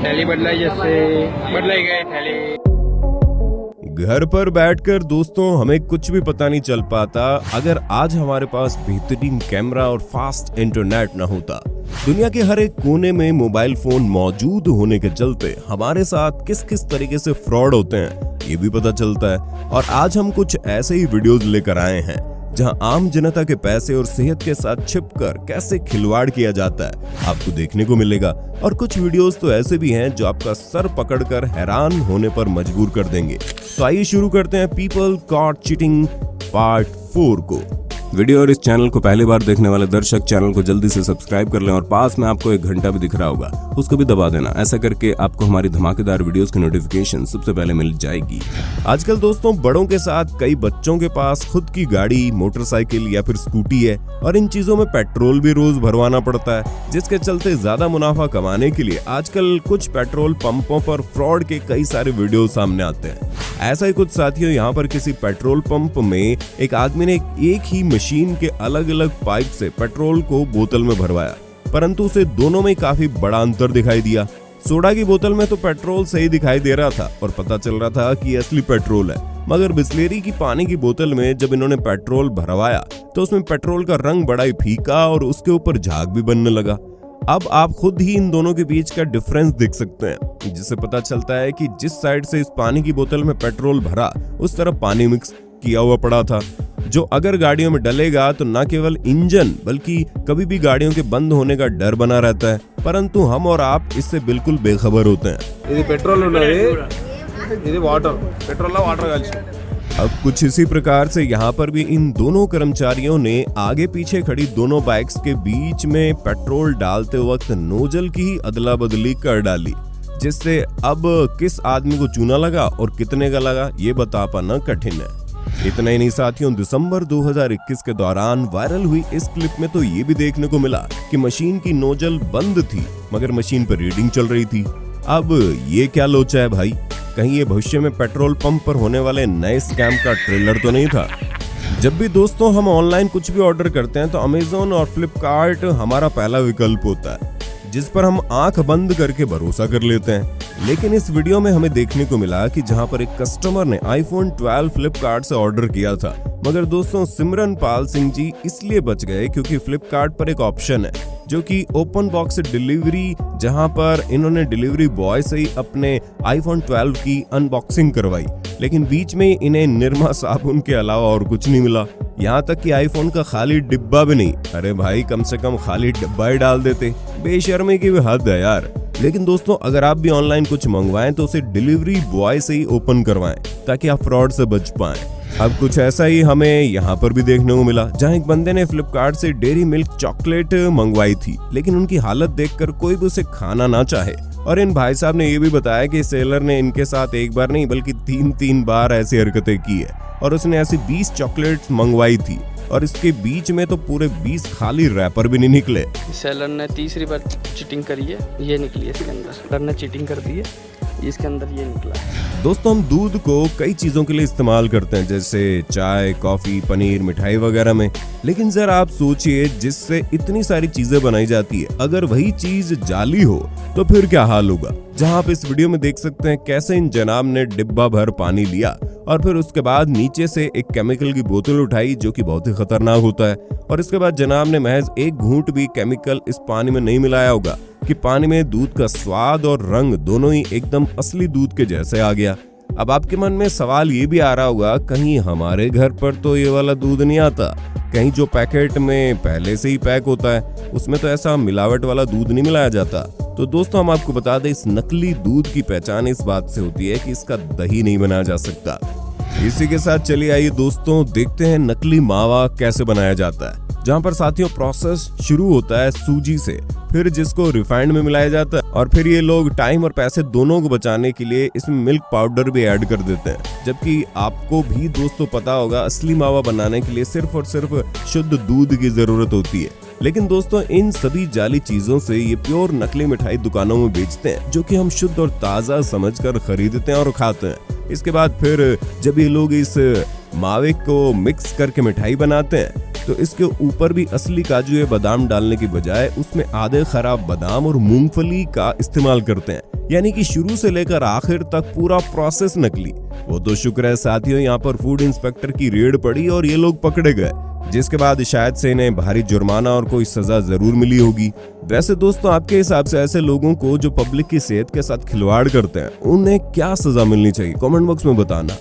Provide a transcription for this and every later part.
थैली बदलाई, जैसे बदलाई गई थैली। घर पर बैठकर दोस्तों हमें कुछ भी पता नहीं चल पाता अगर आज हमारे पास बेहतरीन कैमरा और फास्ट इंटरनेट न होता। दुनिया के हर एक कोने में मोबाइल फोन मौजूद होने के चलते हमारे साथ किस किस तरीके से फ्रॉड होते हैं ये भी पता चलता है। और आज हम कुछ ऐसे ही वीडियोस लेकर आए हैं जहां आम जनता के पैसे और सेहत के साथ छिपकर कैसे खिलवाड़ किया जाता है आपको देखने को मिलेगा। और कुछ वीडियोस तो ऐसे भी हैं जो आपका सर पकड़कर हैरान होने पर मजबूर कर देंगे। तो आइए शुरू करते हैं पीपल कॉट चीटिंग पार्ट 4 को। वीडियो और इस चैनल को पहली बार देखने वाले दर्शक चैनल को जल्दी से सब्सक्राइब कर लें और पास में आपको एक घंटा भी दिख रहा होगा उसको भी दबा देना। ऐसा करके आपको हमारी धमाकेदार वीडियोस की नोटिफिकेशन सबसे पहले मिल जाएगी। आजकल दोस्तों बड़ों के साथ कई बच्चों के पास खुद की गाड़ी, मोटरसाइकिल या फिर स्कूटी है और इन चीजों में पेट्रोल भी रोज भरवाना पड़ता है, जिसके चलते ज्यादा मुनाफा कमाने के लिए आजकल कुछ पेट्रोल पंपों पर फ्रॉड के कई सारे वीडियो सामने आते हैं। ऐसा ही कुछ साथियों यहाँ पर किसी पेट्रोल पंप में एक आदमी ने एक ही मशीन के अलग अलग पाइप से पेट्रोल को बोतल में भरवाया, परंतु उसे दोनों में काफी बड़ा अंतर दिखाई दिया। सोडा की बोतल में तो पेट्रोल सही दिखाई दे रहा था और पता चल रहा था कि असली पेट्रोल है, मगर बिस्लेरी की पानी की बोतल में जब इन्होंने पेट्रोल भरवाया तो उसमें पेट्रोल का रंग बड़ा ही फीका और उसके ऊपर झाग भी बनने लगा। अब आप खुद ही इन दोनों के बीच का डिफरेंस देख सकते हैं, जिससे पता चलता है कि जिस साइड से इस पानी की बोतल में पेट्रोल भरा उस तरफ पानी मिक्स किया हुआ पड़ा था, जो अगर गाड़ियों में डलेगा तो न केवल इंजन बल्कि कभी भी गाड़ियों के बंद होने का डर बना रहता है, परंतु हम और आप इससे बिल्कुल बेखबर होते हैं। ఇది పెట్రోల్ ఉన్నది, ఇది వాటర్, పెట్రోల్ వాటర్ కలిసి। अब कुछ इसी प्रकार से यहाँ पर भी इन दोनों कर्मचारियों ने आगे पीछे खड़ी दोनों बाइक्स के बीच में पेट्रोल डालते वक्त नोजल की ही अदला बदली कर डाली, जिससे अब किस आदमी को चूना लगा और कितने का लगा ये बता पाना कठिन है। इतना ही नहीं साथियों, दिसंबर 2021 के दौरान वायरल हुई इस क्लिप में तो ये भी देखने को मिला कि मशीन की नोजल बंद थी मगर मशीन पर रीडिंग चल रही थी। अब ये क्या लोचा है भाई, कहीं ये भविष्य में पेट्रोल पंप पर होने वाले नए स्कैम का ट्रेलर तो नहीं था। जब भी दोस्तों हम ऑनलाइन कुछ भी ऑर्डर करते हैं तो अमेज़न और फ्लिपकार्ट हमारा पहला विकल्प होता है, जिस पर हम आंख बंद करके भरोसा कर लेते हैं। लेकिन इस वीडियो में हमें देखने को मिला कि जहां पर एक कस्टमर ने iPhone 12 फ्लिपकार्ट से ऑर्डर किया था, मगर दोस्तों सिमरनपाल सिंह जी इसलिए बच गए क्योंकि फ्लिपकार्ट पर एक ऑप्शन है जो कि ओपन बॉक्स डिलीवरी, जहां पर इन्होंने डिलीवरी बॉय से ही अपने iPhone 12 की अनबॉक्सिंग करवाई, लेकिन बीच में इन्हें निरमा साबुन के अलावा और कुछ नहीं मिला, यहाँ तक कि आईफोन का खाली डिब्बा भी नहीं। अरे भाई कम से कम खाली डिब्बा ही डाल देते, बेशर्मी की भी हद है यार। लेकिन दोस्तों अगर आप भी ऑनलाइन कुछ मंगवाएं तो उसे डिलीवरी बॉय से ही ओपन करवाएं ताकि आप फ्रॉड से बच पाएं। अब कुछ ऐसा ही हमें यहाँ पर भी देखने को मिला, जहाँ एक बंदे ने फ्लिपकार्ट से डेयरी मिल्क चॉकलेट मंगवाई थी, लेकिन उनकी हालत देखकर कोई भी उसे खाना ना चाहे। और इन भाई साहब ने ये भी बताया कि सेलर ने इनके साथ एक बार नहीं बल्कि 3 बार ऐसी हरकतें की है और उसने ऐसी 20 चॉकलेट्स मंगवाई थी और इसके बीच में तो पूरे 20 खाली रैपर भी नहीं निकले। सेलर ने तीसरी बार चीटिंग करी है, ये निकली है इसके अंदर। सेलर ने चीटिंग कर दी है, इसके अंदर ये निकला है। दोस्तों हम दूध को कई चीजों के लिए इस्तेमाल करते हैं, जैसे चाय, कॉफी, पनीर, मिठाई वगैरह में, लेकिन जरा आप सोचिए जिससे इतनी सारी चीजें बनाई जाती है, अगर वही चीज जाली हो तो फिर क्या हाल होगा। जहां आप इस वीडियो में देख सकते हैं कैसे इन जनाब ने डिब्बा भर पानी लिया और फिर उसके बाद नीचे से एक केमिकल की बोतल उठाई जो कि बहुत ही खतरनाक होता है, और इसके बाद जनाब ने महज एक घूंट भी केमिकल इस पानी में नहीं मिलाया होगा कि पानी में दूध का स्वाद और रंग दोनों ही एकदम असली दूध के जैसे आ गया। अब आपके मन में सवाल ये भी आ रहा होगा, कहीं हमारे घर पर तो ये वाला दूध नहीं आता, कहीं जो पैकेट में पहले से ही पैक होता है उसमें तो ऐसा मिलावट वाला दूध नहीं मिलाया जाता। तो दोस्तों हम आपको बता दें, इस नकली दूध की पहचान इस बात से होती है कि इसका दही नहीं बनाया जा सकता। इसी के साथ चलिए आइए दोस्तों देखते हैं नकली मावा कैसे बनाया जाता है, जहाँ पर साथियों प्रोसेस शुरू होता है सूजी से, फिर जिसको रिफाइंड में मिलाया जाता है और फिर ये लोग टाइम और पैसे दोनों को बचाने के लिए इसमें मिल्क पाउडर भी ऐड कर देते हैं। जबकि आपको भी दोस्तों पता होगा असली मावा बनाने के लिए सिर्फ और सिर्फ शुद्ध दूध की जरूरत होती है। लेकिन दोस्तों इन सभी जाली चीजों से ये प्योर नकली मिठाई दुकानों में बेचते हैं, जो कि हम शुद्ध और ताजा समझकर खरीदते हैं और खाते हैं। इसके बाद फिर जब ये लोग इस मावे को मिक्स करके मिठाई बनाते हैं तो इसके ऊपर भी असली काजू या बादाम डालने की बजाय उसमें आधे खराब बादाम और मूंगफली का इस्तेमाल करते हैं, यानी कि शुरू से लेकर आखिर तक पूरा प्रोसेस नकली। वो तो शुक्र है साथियों, यहाँ पर फूड इंस्पेक्टर की रेड पड़ी और ये लोग पकड़े गए, जिसके बाद शायद से इन्हें भारी जुर्माना और कोई सजा जरूर मिली होगी। वैसे दोस्तों, आपके हिसाब से ऐसे लोगों को जो पब्लिक की सेहत के साथ खिलवाड़ करते हैं, उन्हें क्या सजा मिलनी चाहिए? कमेंट बॉक्स में बताना।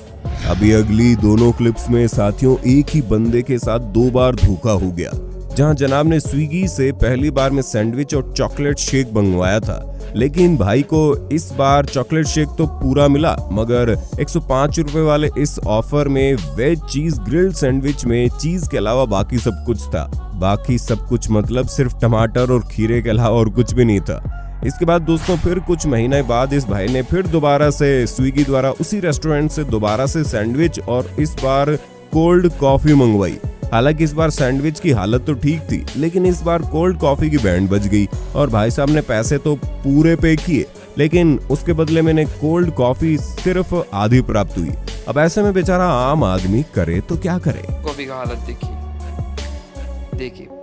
अभी अगली दोनों क्लिप्स में साथियों एक ही बंदे के साथ 2 बार धोखा हो गया, जहां जनाब ने स्विगी से पहली बार में सैंडविच और चॉकलेट शेक मंगवाया था, लेकिन भाई को इस बार चॉकलेट शेक तो पूरा मिला, मगर 105 रुपए वाले इस ऑफर में वेज चीज ग्रिल्ड सैंडविच में चीज के अलावा बाकी सब कुछ था। बाकी सब कुछ मतलब सिर्फ टमाटर और खीरे के अलावा और कुछ भी नहीं था। इसके बाद दोस्तों फिर कुछ महीने बाद इस भाई ने फिर दोबारा से स्विगी द्वारा उसी रेस्टोरेंट से दोबारा से सैंडविच और इस बार कोल्ड कॉफी मंगवाई। हालांकि इस बार सैंडविच की हालत तो ठीक थी, लेकिन इस बार कोल्ड कॉफी की बैंड बज गई और भाई साहब ने पैसे तो पूरे पे किए, लेकिन उसके बदले में ने कोल्ड कॉफी सिर्फ आधी प्राप्त हुई। अब ऐसे में बेचारा आम आदमी करे तो क्या करे? कॉफी का हालत देखिए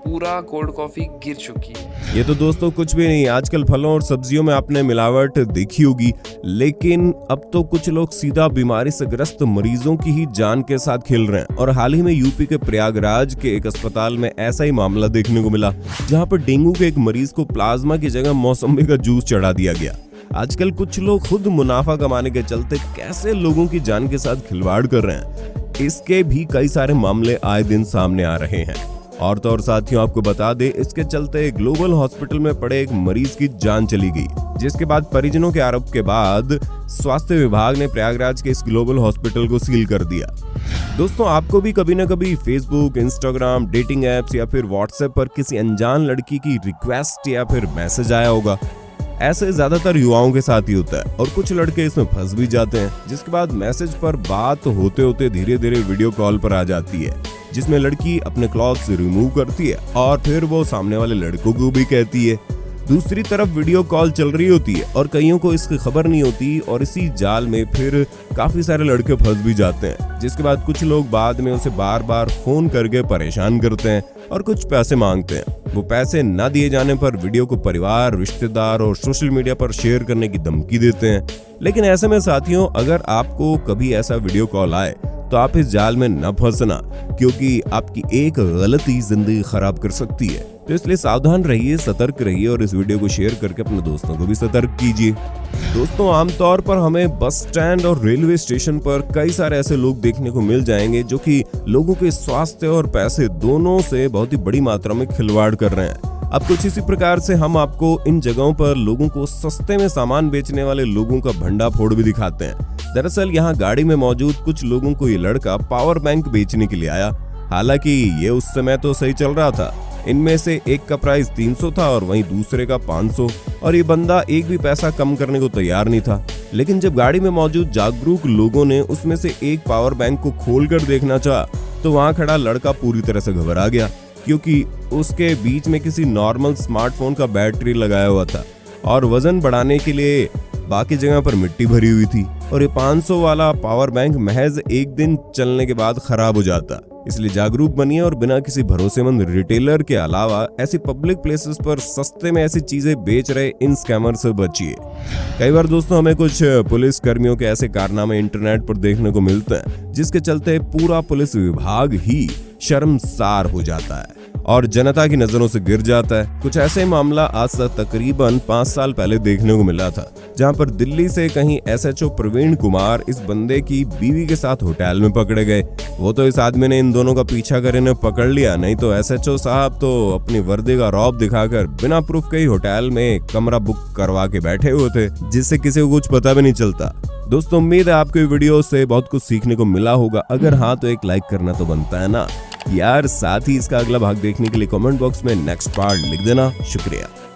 पूरा कोल्ड कॉफी गिर चुकी है। ये तो दोस्तों कुछ भी नहीं, आजकल फलों और सब्जियों में आपने मिलावट देखी होगी, लेकिन अब तो कुछ लोग सीधा बीमारी से ग्रस्त मरीजों की ही जान के साथ खेल रहे हैं। और हाल ही में यूपी के प्रयागराज के एक अस्पताल में ऐसा ही मामला देखने को मिला, जहां पर डेंगू के एक मरीज को प्लाज्मा की जगह मौसम्बी का जूस चढ़ा दिया गया। आजकल कुछ लोग खुद मुनाफा कमाने के चलते कैसे लोगों की जान के साथ खिलवाड़ कर रहे हैं, इसके भी कई सारे मामले आए दिन सामने आ रहे हैं। और तो और साथियों, आपको बता दें, इसके चलते ग्लोबल हॉस्पिटल में पड़े एक मरीज की जान चली गई, जिसके बाद परिजनों के आरोप के बाद स्वास्थ्य विभाग ने प्रयागराज के इस ग्लोबल हॉस्पिटल को सील कर दिया। दोस्तों, आपको भी कभी ना कभी फेसबुक, इंस्टाग्राम, डेटिंग एप्स या फिर व्हाट्सएप पर किसी अनजान लड़की की रिक्वेस्ट या फिर मैसेज आया होगा। ऐसे ज्यादातर युवाओं के साथ ही होता है और कुछ लड़के इसमें फंस भी जाते हैं, जिसके बाद मैसेज पर बात होते होते धीरे धीरे वीडियो कॉल पर आ जाती है, जिसमें लड़की अपने क्लॉथ्स रिमूव करती है और फिर वो सामने वाले लड़कों को भी कहती है। दूसरी तरफ वीडियो कॉल चल रही होती है और कईयों को इसकी खबर नहीं होती और इसी जाल में फिर काफी सारे लड़के फंस भी जाते हैं, जिसके बाद कुछ लोग बाद में उसे बार बार फोन करके परेशान करते हैं और कुछ पैसे मांगते हैं। वो पैसे न दिए जाने पर वीडियो को परिवार, रिश्तेदार और सोशल मीडिया पर शेयर करने की धमकी देते हैं। लेकिन ऐसे में साथियों, अगर आपको कभी ऐसा वीडियो कॉल आए तो आप इस जाल में न फंसना, क्योंकि आपकी एक गलती जिंदगी खराब कर सकती है। तो इसलिए सावधान रहिए, सतर्क रहिए और इस वीडियो को शेयर करके अपने दोस्तों को भी सतर्क कीजिए। दोस्तों, आमतौर पर हमें बस स्टैंड और रेलवे स्टेशन पर कई सारे ऐसे लोग देखने को मिल जाएंगे जो कि लोगों के स्वास्थ्य और पैसे दोनों से बहुत ही बड़ी मात्रा में खिलवाड़ कर रहे हैं। अब कुछ इसी प्रकार से हम आपको इन जगहों पर लोगों को सस्ते में सामान बेचने वाले लोगों का भंडाफोड़ भी दिखाते हैं। दरअसल यहाँ गाड़ी में मौजूद कुछ लोगों को ये लड़का पावर बैंक बेचने के लिए आया। हालांकि ये उस समय तो सही चल रहा था। इनमें से एक का प्राइस 300 था और वहीं दूसरे का 500, और ये बंदा एक भी पैसा कम करने को तैयार नहीं था। लेकिन जब गाड़ी में मौजूद जागरूक लोगों ने उसमें से एक पावर बैंक को खोलकर देखना चाहा, तो वहाँ खड़ा लड़का पूरी तरह से घबरा गया, क्योंकि उसके बीच में किसी नॉर्मल स्मार्टफोन का बैटरी लगाया हुआ था और वजन बढ़ाने के लिए बाकी जगह पर मिट्टी भरी हुई थी। और ये 500 वाला पावर बैंक महज एक दिन चलने के बाद खराब हो जाता। इसलिए जागरूक बनिए और बिना किसी भरोसेमंद रिटेलर के अलावा ऐसी पब्लिक प्लेसेस पर सस्ते में ऐसी चीजें बेच रहे इन स्कैमर से बचिए। कई बार दोस्तों हमें कुछ पुलिस कर्मियों के ऐसे कारनामे इंटरनेट पर देखने को मिलते हैं, जिसके चलते पूरा पुलिस विभाग ही शर्मसार हो जाता है और जनता की नजरों से गिर जाता है। कुछ ऐसे मामला आज से तकरीबन 5 साल पहले देखने को मिला था, जहां पर दिल्ली से कहीं एसएचओ प्रवीण कुमार इस बंदे की बीवी के साथ होटल में पकड़े गए। वो तो इस आदमी ने इन दोनों का पीछा कर इन्हें पकड़ लिया, नहीं तो एसएचओ साहब तो अपनी वर्दी का रौब दिखाकर बिना प्रूफ के ही होटल में कमरा बुक करवा के बैठे हुए थे, जिससे किसी को कुछ पता भी नहीं चलता। दोस्तों, उम्मीद है आपको वीडियो से बहुत कुछ सीखने को मिला होगा। अगर हाँ तो एक लाइक करना तो बनता है ना यार। साथ ही इसका अगला भाग देखने के लिए कमेंट बॉक्स में नेक्स्ट पार्ट लिख देना। शुक्रिया।